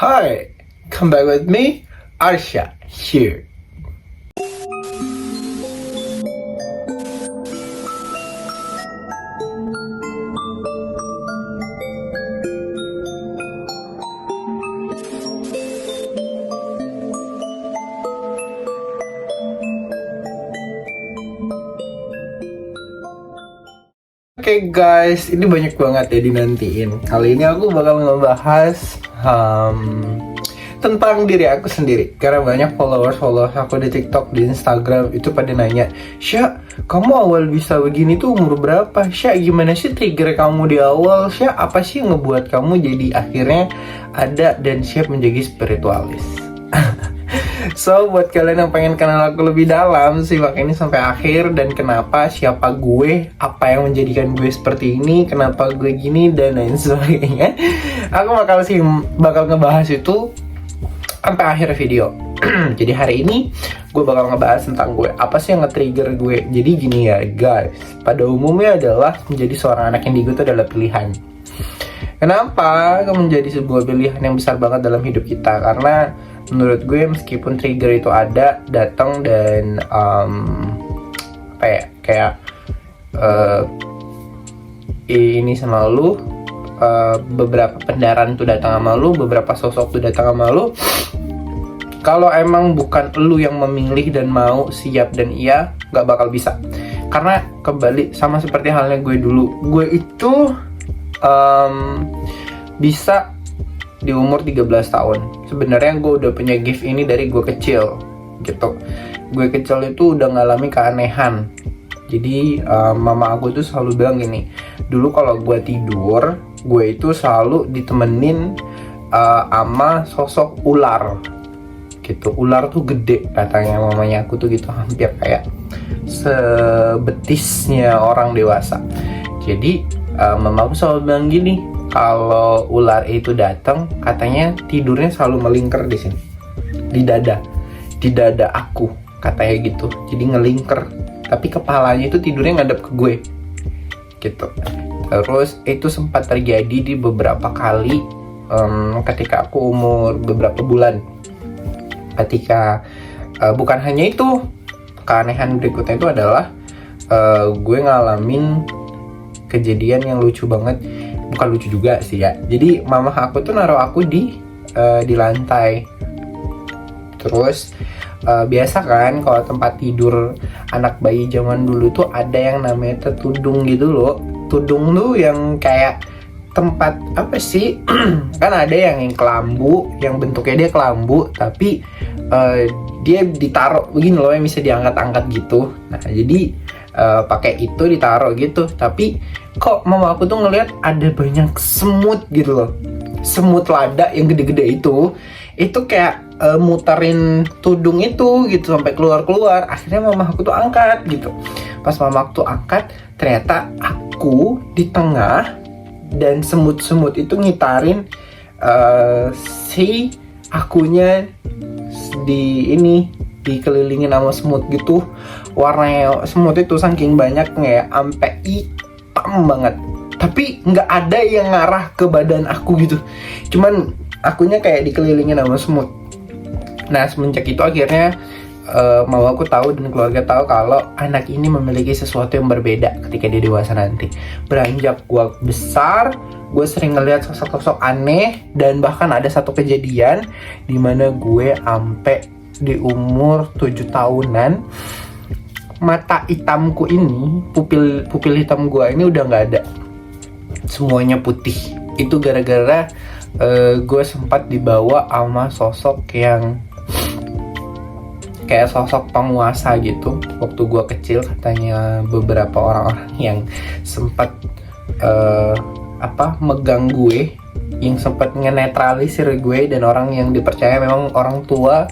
Hi, come back with me, Arsha here. Oke guys, ini banyak banget ya dinantiin. Kali ini aku bakal ngebahas tentang diri aku sendiri. Karena banyak followers aku di TikTok, di Instagram itu pada nanya, Sya, kamu awal bisa begini tuh umur berapa? Sya, gimana sih trigger kamu di awal? Sya, apa sih yang ngebuat kamu jadi akhirnya ada dan siap menjadi spiritualis? So, buat kalian yang pengen kenal aku lebih dalam, simak ini sampai akhir. Dan kenapa, siapa gue, apa yang menjadikan gue seperti ini, kenapa gue gini, dan lain sebagainya. Aku bakal ngebahas itu sampai akhir video. Jadi hari ini gue bakal ngebahas tentang gue, apa sih yang nge-trigger gue. Jadi gini ya guys, pada umumnya adalah menjadi seorang anak indigo itu adalah pilihan. Kenapa menjadi sebuah pilihan yang besar banget dalam hidup kita? Karena menurut gue meskipun trigger itu ada, datang dan ini sama lu, beberapa pendaran tuh datang sama lu, beberapa sosok tuh datang sama lu. Kalau emang bukan lu yang memilih dan mau siap dan iya, nggak bakal bisa. Karena kembali sama seperti halnya gue dulu, gue itu bisa di umur 13 tahun. Sebenarnya gue udah punya gift ini dari gue kecil gitu. Gue kecil itu udah ngalami keanehan. Jadi mama aku tuh selalu bilang gini, dulu kalau gue tidur, gue itu selalu ditemenin sama sosok ular gitu. Ular tuh gede katanya mamanya aku tuh gitu, hampir kayak sebetisnya orang dewasa. Jadi mama aku selalu bilang gini, kalau ular itu datang, katanya tidurnya selalu melingkar di sini, di dada aku, katanya gitu. Jadi ngelingkar, tapi kepalanya itu tidurnya ngadep ke gue, gitu. Terus itu sempat terjadi di beberapa kali ketika aku umur beberapa bulan. Ketika bukan hanya itu, keanehan berikutnya itu adalah gue ngalamin kejadian yang lucu banget. Bukan lucu juga sih ya. Jadi mama aku tuh naruh aku di lantai. Terus biasa kan kalau tempat tidur anak bayi zaman dulu tuh ada yang namanya tudung gitu loh. Tudung tuh yang kayak tempat apa sih? Kan ada yang kelambu, yang bentuknya dia kelambu tapi dia ditaruh begini loh, yang bisa diangkat-angkat gitu. Nah, jadi pakai itu ditaruh gitu. Tapi kok mama aku tuh ngelihat ada banyak semut gitu loh, semut lada yang gede-gede itu kayak muterin tudung itu gitu sampai keluar. Akhirnya mama aku tuh angkat gitu. Pas mama aku tuh angkat, ternyata aku di tengah dan semut-semut itu ngitarin si akunya dikelilingin sama semut gitu. Warnanya semut itu saking banyaknya ya, sampai hitam banget. Tapi nggak ada yang ngarah ke badan aku gitu. Cuman akunya kayak dikelilingin sama semut. Nah, semenjak itu akhirnya mama aku tahu dan keluarga tahu kalau anak ini memiliki sesuatu yang berbeda ketika dia dewasa nanti. Beranjak gue besar, gue sering ngeliat sosok-sosok aneh. Dan bahkan ada satu kejadian dimana gue ampe di umur 7 tahunan, mata hitamku ini, pupil hitam gue ini udah nggak ada, semuanya putih. Itu gara-gara gue sempat dibawa sama sosok yang kayak sosok penguasa gitu. Waktu gue kecil, katanya beberapa orang-orang yang sempat megang gue, yang sempat ngenetralisir gue, dan orang yang dipercaya memang orang tua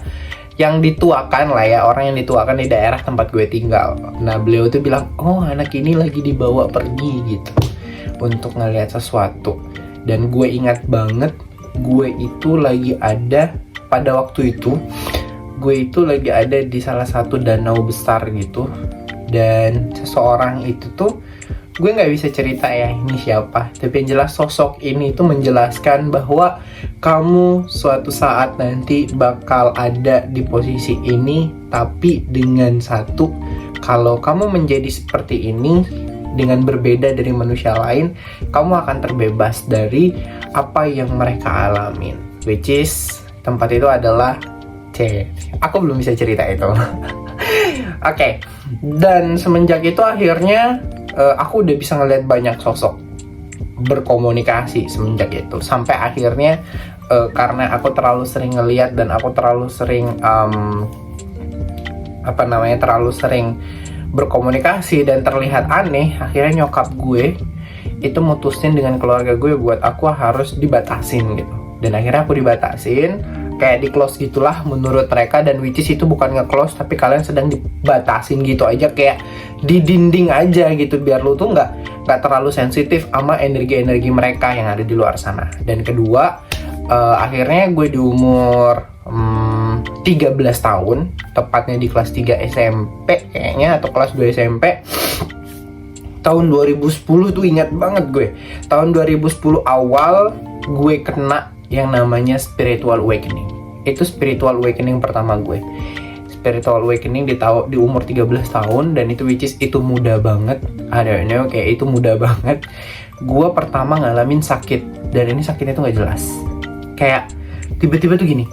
yang dituakan lah ya, orang yang dituakan di daerah tempat gue tinggal. Nah, beliau tuh bilang, oh anak ini lagi dibawa pergi gitu untuk ngeliat sesuatu. Dan gue ingat banget, gue itu lagi ada pada waktu itu, gue itu lagi ada di salah satu danau besar gitu. Dan seseorang itu tuh gue nggak bisa cerita ya ini siapa, tapi yang jelas sosok ini tuh menjelaskan bahwa kamu suatu saat nanti bakal ada di posisi ini, tapi dengan satu, kalau kamu menjadi seperti ini dengan berbeda dari manusia lain, kamu akan terbebas dari apa yang mereka alamin, which is tempat itu adalah aku belum bisa cerita itu. Oke. Dan semenjak itu akhirnya aku udah bisa ngeliat banyak sosok berkomunikasi semenjak itu, sampai akhirnya karena aku terlalu sering ngeliat dan aku terlalu sering terlalu sering berkomunikasi dan terlihat aneh, akhirnya nyokap gue itu mutusin dengan keluarga gue buat aku harus dibatasin gitu. Dan akhirnya aku dibatasin, kayak di close gitulah menurut mereka, dan which is itu bukan nge-close, tapi kalian sedang dibatasin gitu aja, kayak di dinding aja gitu, biar lu tuh nggak terlalu sensitif sama energi-energi mereka yang ada di luar sana. Dan kedua, akhirnya gue di umur 13 tahun, tepatnya di kelas 3 SMP kayaknya, atau kelas 2 SMP, tahun 2010 tuh ingat banget gue. Tahun 2010 awal gue kena yang namanya spiritual awakening. Itu spiritual awakening pertama gue. Spiritual awakening di umur 13 tahun, dan itu which is itu muda banget. I don't know, kayak itu muda banget. Gue pertama ngalamin sakit, dan ini sakitnya tuh gak jelas. Kayak tiba-tiba tuh gini,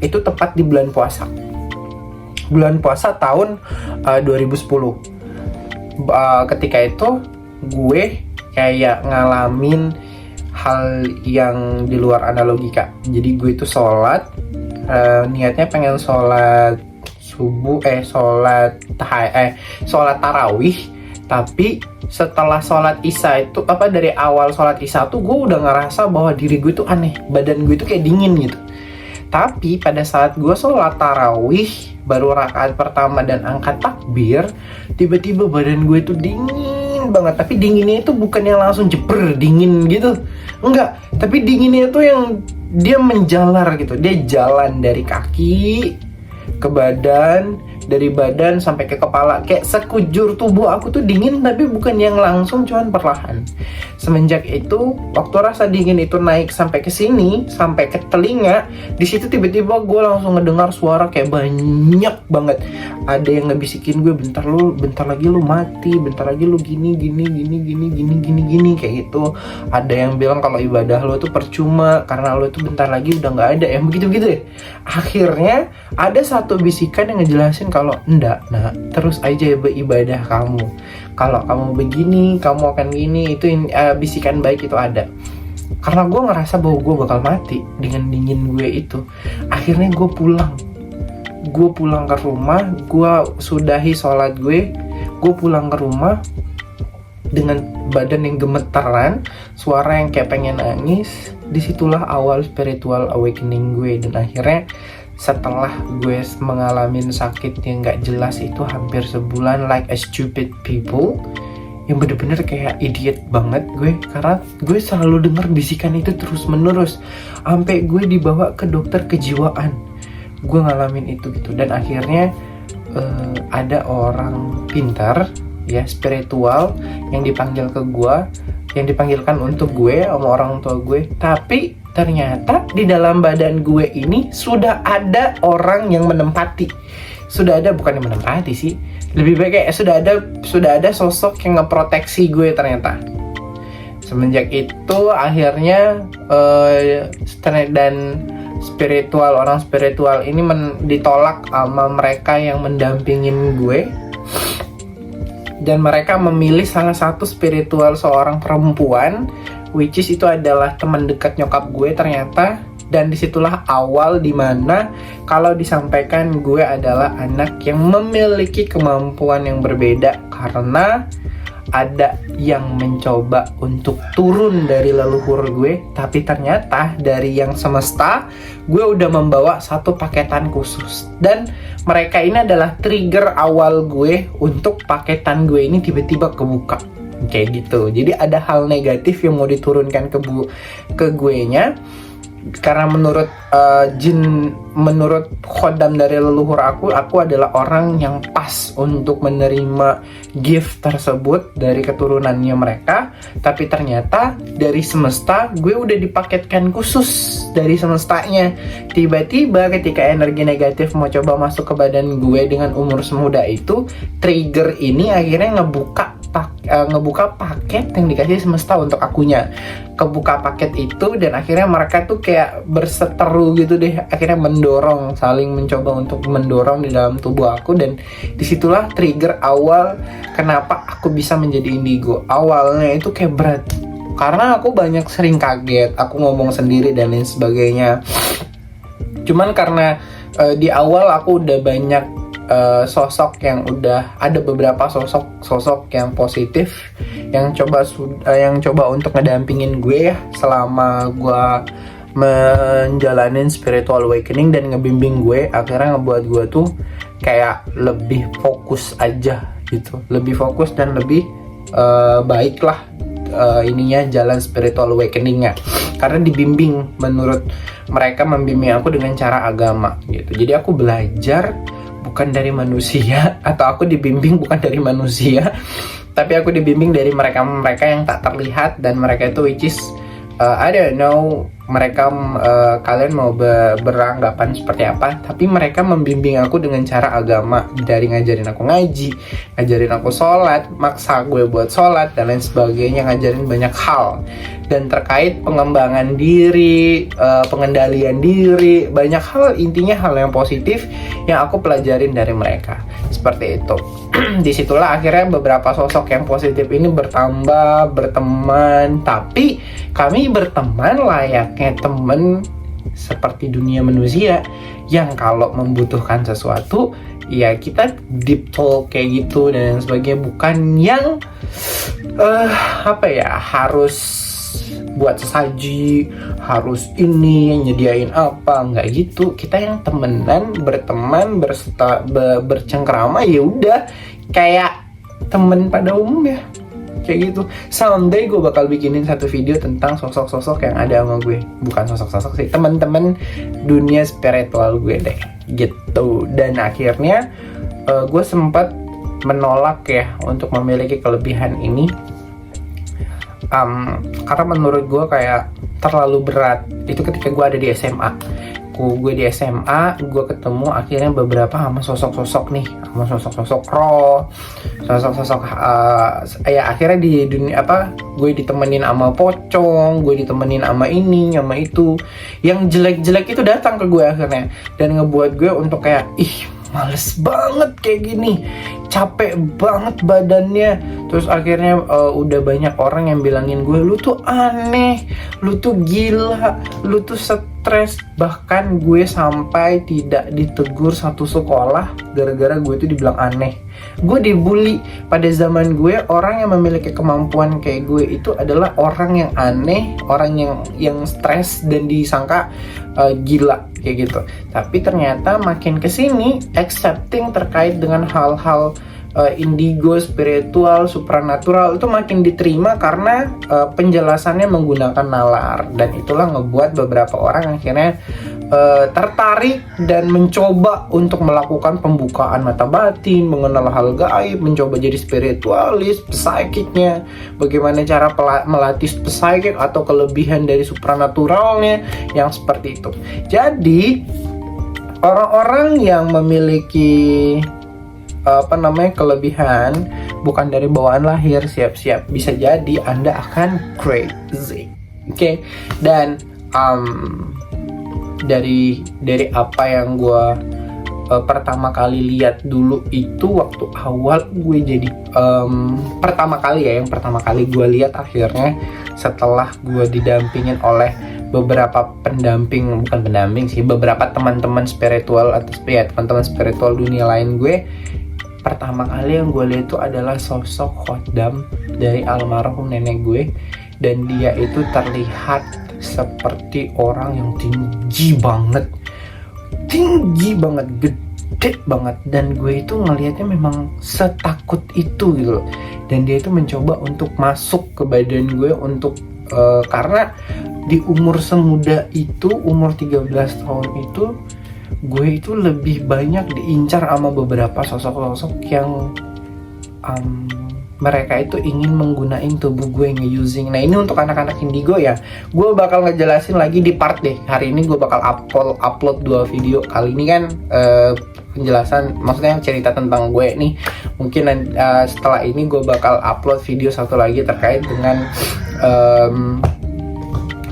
itu tepat di bulan puasa. Bulan puasa tahun 2010. Ketika itu gue kayak ngalamin hal yang di luar analogika. Jadi gue itu sholat, niatnya pengen sholat subuh, sholat tarawih. Tapi setelah sholat isya itu, dari awal sholat isya tuh gue udah ngerasa bahwa diri gue tuh aneh, badan gue tuh kayak dingin gitu. Tapi pada saat gue sholat tarawih, baru rakaat pertama dan angkat takbir, tiba-tiba badan gue tuh dingin banget. Tapi dinginnya itu bukan yang langsung jeber dingin gitu, enggak. Tapi dinginnya itu yang dia menjalar gitu, dia jalan dari kaki ke badan, dari badan sampai ke kepala, kayak sekujur tubuh aku tuh dingin, tapi bukan yang langsung, cuman perlahan. Semenjak itu, waktu rasa dingin itu naik sampai ke sini, sampai ke telinga, di situ tiba-tiba gue langsung ngedengar suara kayak banyak banget. Ada yang ngebisikin gue, bentar lagi lu mati, bentar lagi lu gini kayak gitu. Ada yang bilang kalau ibadah lu tuh percuma karena lu tuh bentar lagi udah nggak ada, yang begitu-begitu deh. Akhirnya ada satu bisikan yang ngejelasin kalau enggak, nah terus aja beribadah kamu. Kalau kamu begini, kamu akan gini. Itu bisikan baik itu ada. Karena gue ngerasa bahwa gue bakal mati dengan dingin gue itu. Akhirnya gue pulang ke rumah, gue sudahi sholat gue pulang ke rumah dengan badan yang gemeteran, suara yang kayak pengen nangis. Disitulah awal spiritual awakening gue. Dan akhirnya setelah gue mengalami sakit yang gak jelas itu hampir sebulan, like a stupid people, yang bener-bener kayak idiot banget gue, karena gue selalu dengar bisikan itu terus menerus, sampai gue dibawa ke dokter kejiwaan. Gue ngalamin itu gitu. Dan akhirnya ada orang pintar ya, spiritual, yang dipanggil ke gue, yang dipanggilkan untuk gue sama orang tua gue. Tapi ternyata di dalam badan gue ini sudah ada orang yang menempati. Sudah ada, bukan yang menempati sih, lebih baik kayak sudah ada sosok yang ngeproteksi gue ternyata. Semenjak itu akhirnya dan orang spiritual ini ditolak sama mereka yang mendampingin gue. Dan mereka memilih salah satu spiritual seorang perempuan, which is itu adalah teman dekat nyokap gue ternyata. Dan disitulah awal dimana kalau disampaikan gue adalah anak yang memiliki kemampuan yang berbeda, karena ada yang mencoba untuk turun dari leluhur gue, tapi ternyata dari yang semesta gue udah membawa satu paketan khusus. Dan mereka ini adalah trigger awal gue untuk paketan gue ini tiba-tiba kebuka kayak gitu. Jadi ada hal negatif yang mau diturunkan ke gue nya, karena menurut khodam dari leluhur aku adalah orang yang pas untuk menerima gift tersebut dari keturunannya mereka. Tapi ternyata dari semesta gue udah dipaketkan khusus dari semestanya. Tiba-tiba ketika energi negatif mau coba masuk ke badan gue dengan umur semuda itu, trigger ini akhirnya ngebuka paket yang dikasih semesta untuk akunya. Kebuka paket itu dan akhirnya mereka tuh kayak berseteru gitu deh, akhirnya mendorong, saling mencoba untuk mendorong di dalam tubuh aku. Dan disitulah trigger awal kenapa aku bisa menjadi indigo. Awalnya itu kayak berat karena aku banyak sering kaget, aku ngomong sendiri dan lain sebagainya. Cuman karena di awal aku udah banyak sosok yang udah ada beberapa sosok yang positif yang coba untuk ngedampingin gue ya selama gue menjalanin spiritual awakening dan ngebimbing gue, akhirnya ngebuat gue tuh kayak lebih fokus aja gitu, lebih fokus dan lebih baik lah ininya jalan spiritual awakeningnya, karena dibimbing, menurut mereka membimbing aku dengan cara agama gitu. Jadi aku belajar bukan dari manusia, atau aku dibimbing bukan dari manusia, tapi aku dibimbing dari mereka yang tak terlihat. Dan mereka itu which is I don't know mereka kalian mau beranggapan seperti apa, tapi mereka membimbing aku dengan cara agama, dari ngajarin aku ngaji, ngajarin aku sholat, maksa gue buat sholat dan lain sebagainya, ngajarin banyak hal dan terkait pengembangan diri, pengendalian diri, banyak hal, intinya hal yang positif yang aku pelajarin dari mereka seperti itu. Disitulah akhirnya beberapa sosok yang positif ini bertambah, berteman, tapi kami berteman layaknya teman seperti dunia manusia yang kalau membutuhkan sesuatu ya kita deep talk kayak gitu dan sebagainya, bukan yang harus buat sesaji, harus ini nyediain apa, nggak gitu. Kita yang temenan, berteman, bercengkrama, ya udah kayak temen pada umumnya kayak gitu. Someday gue bakal bikinin satu video tentang sosok-sosok yang ada sama gue, bukan sosok-sosok sih, teman-teman dunia spiritual gue deh gitu. Dan akhirnya gue sempat menolak ya untuk memiliki kelebihan ini, karena menurut gue kayak terlalu berat. Itu ketika gue ada di SMA. Gue di SMA, gue ketemu akhirnya beberapa sama sosok-sosok nih, sama sosok-sosok roh, sosok-sosok ya akhirnya di dunia gue ditemenin sama pocong, gue ditemenin sama ini, sama itu, yang jelek-jelek itu datang ke gue akhirnya dan ngebuat gue untuk kayak males banget kayak gini, capek banget badannya. Terus akhirnya udah banyak orang yang bilangin gue, lu tuh aneh, lu tuh gila, lu tuh stres. Bahkan gue sampai tidak ditegur satu sekolah gara-gara gue itu dibilang aneh. Gue dibully. Pada zaman gue, orang yang memiliki kemampuan kayak gue itu adalah orang yang aneh, orang yang stres dan disangka gila kayak gitu. Tapi ternyata makin kesini accepting terkait dengan hal-hal indigo, spiritual, supranatural itu makin diterima karena penjelasannya menggunakan nalar. Dan itulah ngebuat beberapa orang akhirnya tertarik dan mencoba untuk melakukan pembukaan mata batin, mengenal hal gaib, mencoba jadi spiritualis, psychicnya, bagaimana cara melatih psychic atau kelebihan dari supranaturalnya yang seperti itu. Jadi orang-orang yang memiliki kelebihan bukan dari bawaan lahir, siap-siap bisa jadi Anda akan crazy. Oke. Dan dari apa yang gue pertama kali lihat dulu itu waktu awal gue jadi pertama kali gue lihat akhirnya setelah gue didampingin oleh beberapa beberapa teman-teman spiritual atau teman-teman spiritual dunia lain gue. Pertama kali yang gue lihat itu adalah sosok khodam dari almarhum nenek gue, dan dia itu terlihat seperti orang yang tinggi banget, gede banget, dan gue itu ngelihatnya memang setakut itu gitu loh. Dan dia itu mencoba untuk masuk ke badan gue untuk karena di umur semuda itu, umur 13 tahun itu, gue itu lebih banyak diincar sama beberapa sosok-sosok yang mereka itu ingin menggunain tubuh gue, nge-using. Nah, ini untuk anak-anak indigo ya. Gue bakal ngejelasin lagi di part deh. Hari ini gue bakal upload 2 video. Kali ini kan penjelasan, maksudnya cerita tentang gue nih. Mungkin setelah ini gue bakal upload video satu lagi terkait dengan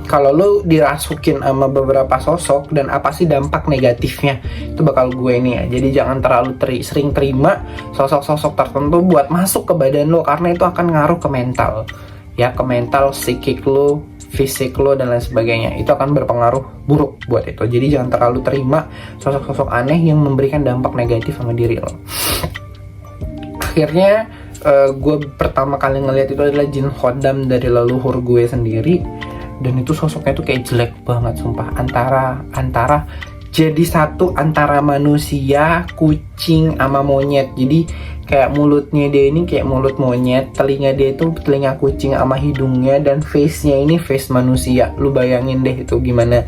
kalau lo dirasukin sama beberapa sosok dan apa sih dampak negatifnya, itu bakal gue nih ya. Jadi jangan terlalu sering terima sosok-sosok tertentu buat masuk ke badan lo, karena itu akan ngaruh ke mental ya, ke mental, psikik lo, fisik lo, dan lain sebagainya. Itu akan berpengaruh buruk buat itu. Jadi jangan terlalu terima sosok-sosok aneh yang memberikan dampak negatif sama diri lo. Akhirnya gue pertama kali ngeliat itu adalah jin khodam dari leluhur gue sendiri. Dan itu sosoknya tuh kayak jelek banget sumpah, antara jadi satu antara manusia, kucing, sama monyet. Jadi kayak mulutnya dia ini kayak mulut monyet, telinga dia itu telinga kucing sama hidungnya, dan face-nya ini face manusia. Lu bayangin deh itu gimana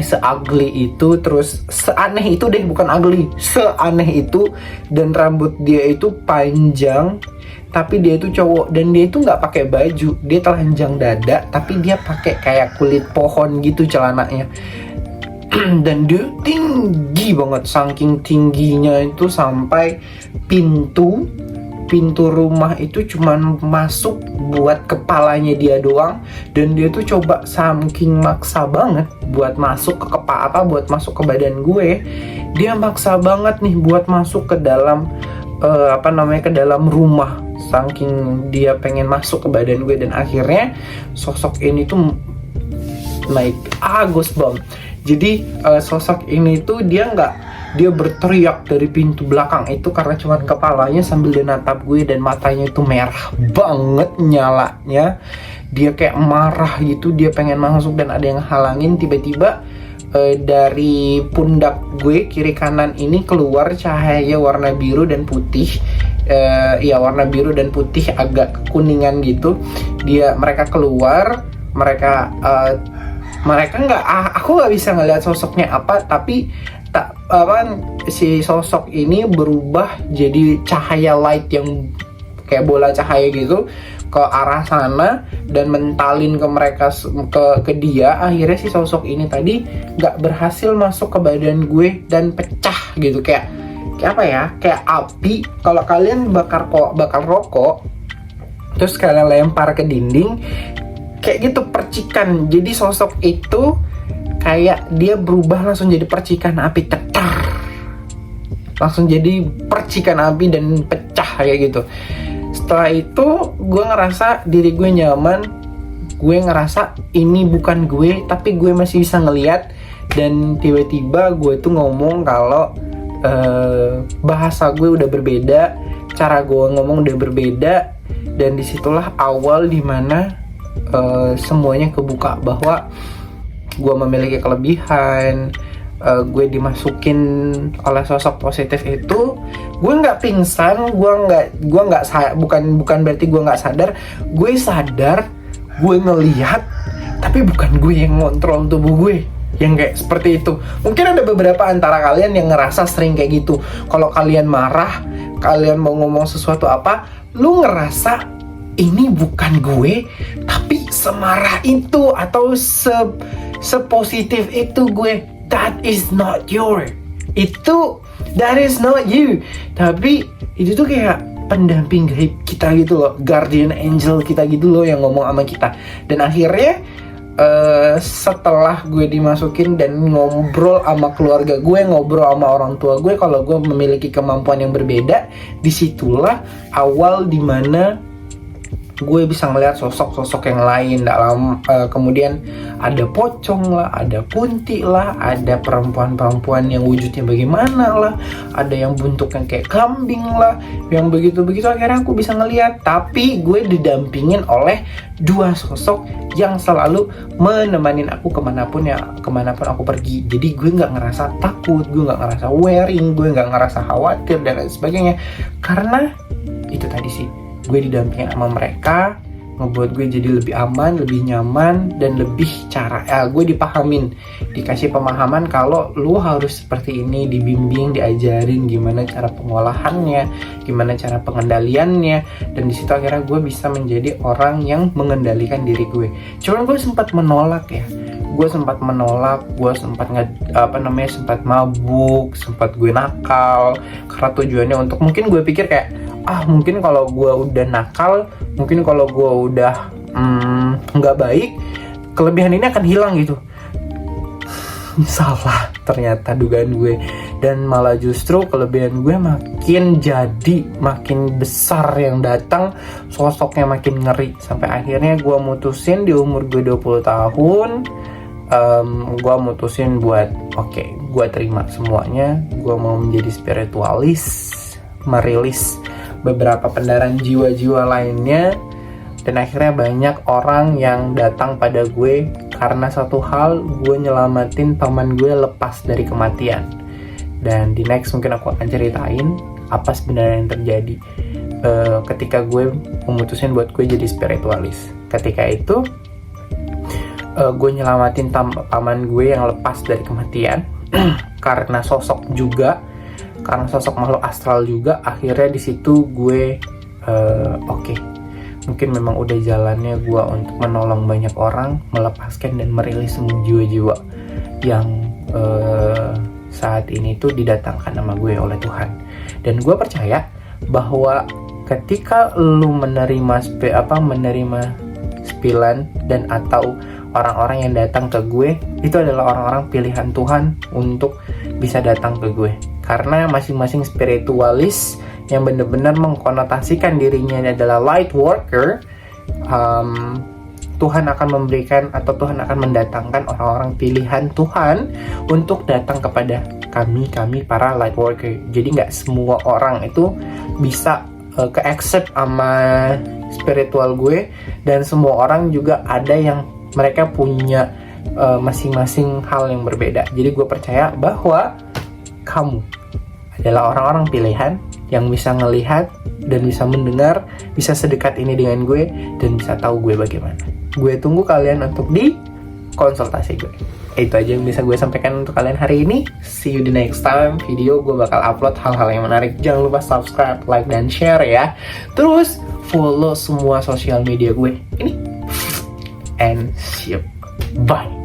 se-ugly itu, terus seaneh itu deh, bukan ugly, seaneh itu. Dan rambut dia itu panjang, tapi dia itu cowok, dan dia itu nggak pakai baju, dia telanjang dada, tapi dia pakai kayak kulit pohon gitu celananya. Dan dia tinggi banget, saking tingginya itu sampai pintu rumah itu cuman masuk buat kepalanya dia doang. Dan dia tuh coba saking maksa banget buat masuk ke buat masuk ke badan gue. Dia maksa banget nih buat masuk ke dalam ke dalam rumah, saking dia pengen masuk ke badan gue. Dan akhirnya sosok ini tuh goosebump. Jadi sosok ini tuh dia berteriak dari pintu belakang itu karena cuman kepalanya sambil dia natap gue, dan matanya itu merah banget nyalanya. Dia kayak marah gitu, dia pengen masuk dan ada yang halangin. Tiba-tiba dari pundak gue kiri kanan ini keluar cahaya warna biru dan putih. Warna biru dan putih agak kekuningan gitu. Mereka keluar, aku nggak bisa ngeliat sosoknya apa, tapi si sosok ini berubah jadi cahaya light yang kayak bola cahaya gitu ke arah sana dan mentalin ke mereka, ke dia. Akhirnya si sosok ini tadi nggak berhasil masuk ke badan gue dan pecah gitu, kayak apa ya, kayak api. Kalau kalian bakar rokok terus kalian lempar ke dinding kayak gitu, percikan. Jadi sosok itu kayak dia berubah langsung jadi percikan api, tetar, langsung jadi percikan api dan pecah kayak gitu. Setelah itu gue ngerasa diri gue nyaman, gue ngerasa ini bukan gue, tapi gue masih bisa ngeliat. Dan tiba-tiba gue tuh ngomong kalau bahasa gue udah berbeda, cara gue ngomong udah berbeda. Dan disitulah awal dimana semuanya kebuka bahwa gue memiliki kelebihan. Gue dimasukin oleh sosok positif itu. Gue nggak pingsan, bukan berarti gue nggak sadar. Gue sadar, gue ngelihat, tapi bukan gue yang ngontrol tubuh gue, yang kayak seperti itu. Mungkin ada beberapa antara kalian yang ngerasa sering kayak gitu. Kalau kalian marah, kalian mau ngomong sesuatu apa, lu ngerasa ini bukan gue, tapi semarah itu atau sepositif itu gue. That is not that is not you. Tapi itu tuh kayak pendamping gaib kita gitu loh, guardian angel kita gitu loh yang ngomong sama kita. Dan akhirnya setelah gue dimasukin dan ngobrol sama keluarga gue, ngobrol sama orang tua gue kalau gue memiliki kemampuan yang berbeda, disitulah awal dimana gue bisa ngeliat sosok-sosok yang lain dalam kemudian ada pocong lah, ada kunti lah, ada perempuan-perempuan yang wujudnya bagaimana lah, ada yang bentuknya kayak kambing lah, yang begitu-begitu. Akhirnya aku bisa ngeliat, tapi gue didampingin oleh 2 sosok yang selalu menemani aku kemanapun aku pergi. Jadi gue nggak ngerasa takut, gue nggak ngerasa worrying, gue nggak ngerasa khawatir dan lain sebagainya, karena itu tadi sih, gue didampingin sama mereka, ngebuat gue jadi lebih aman, lebih nyaman, dan lebih gue dipahamin, dikasih pemahaman kalau lu harus seperti ini, dibimbing, diajarin gimana cara pengolahannya, gimana cara pengendaliannya, dan di situ akhirnya gue bisa menjadi orang yang mengendalikan diri gue. Cuman gue sempat menolak ya, gue sempat sempat mabuk, sempat gue nakal, karena tujuannya untuk, mungkin gue pikir kayak, mungkin kalau gue udah nakal, mungkin kalau gue udah nggak baik, kelebihan ini akan hilang gitu. Salah ternyata dugaan gue, dan malah justru kelebihan gue makin besar yang datang, sosoknya makin ngeri, sampai akhirnya gue mutusin di umur gue 20 tahun, gue mutusin buat gue terima semuanya, gue mau menjadi spiritualis, merilis beberapa pendaran jiwa-jiwa lainnya. Dan akhirnya banyak orang yang datang pada gue karena satu hal, gue nyelamatin paman gue lepas dari kematian. Dan di next mungkin aku akan ceritain apa sebenarnya yang terjadi ketika gue memutusin buat gue jadi spiritualis. Ketika itu gue nyelamatin paman gue yang lepas dari kematian karena sosok makhluk astral juga. Akhirnya di situ gue mungkin memang udah jalannya gue untuk menolong banyak orang, melepaskan dan merilis semua jiwa-jiwa yang saat ini tuh didatangkan sama gue oleh Tuhan. Dan gue percaya bahwa ketika lu menerima spilan dan atau orang-orang yang datang ke gue, itu adalah orang-orang pilihan Tuhan untuk bisa datang ke gue. Karena masing-masing spiritualis yang benar-benar mengkonotasikan dirinya adalah light worker, Tuhan akan memberikan atau Tuhan akan mendatangkan orang-orang pilihan Tuhan untuk datang kepada kami para light worker. Jadi nggak semua orang itu bisa ke-accept sama spiritual gue, dan semua orang juga ada yang mereka punya masing-masing hal yang berbeda. Jadi gue percaya bahwa kamu adalah orang-orang pilihan yang bisa ngelihat dan bisa mendengar, bisa sedekat ini dengan gue, dan bisa tahu gue bagaimana. Gue tunggu kalian untuk di konsultasi gue. Itu aja yang bisa gue sampaikan untuk kalian hari ini. See you the next time video. Gue bakal upload hal-hal yang menarik. Jangan lupa subscribe, like, dan share ya. Terus follow semua sosial media gue ini. And see you. Bye.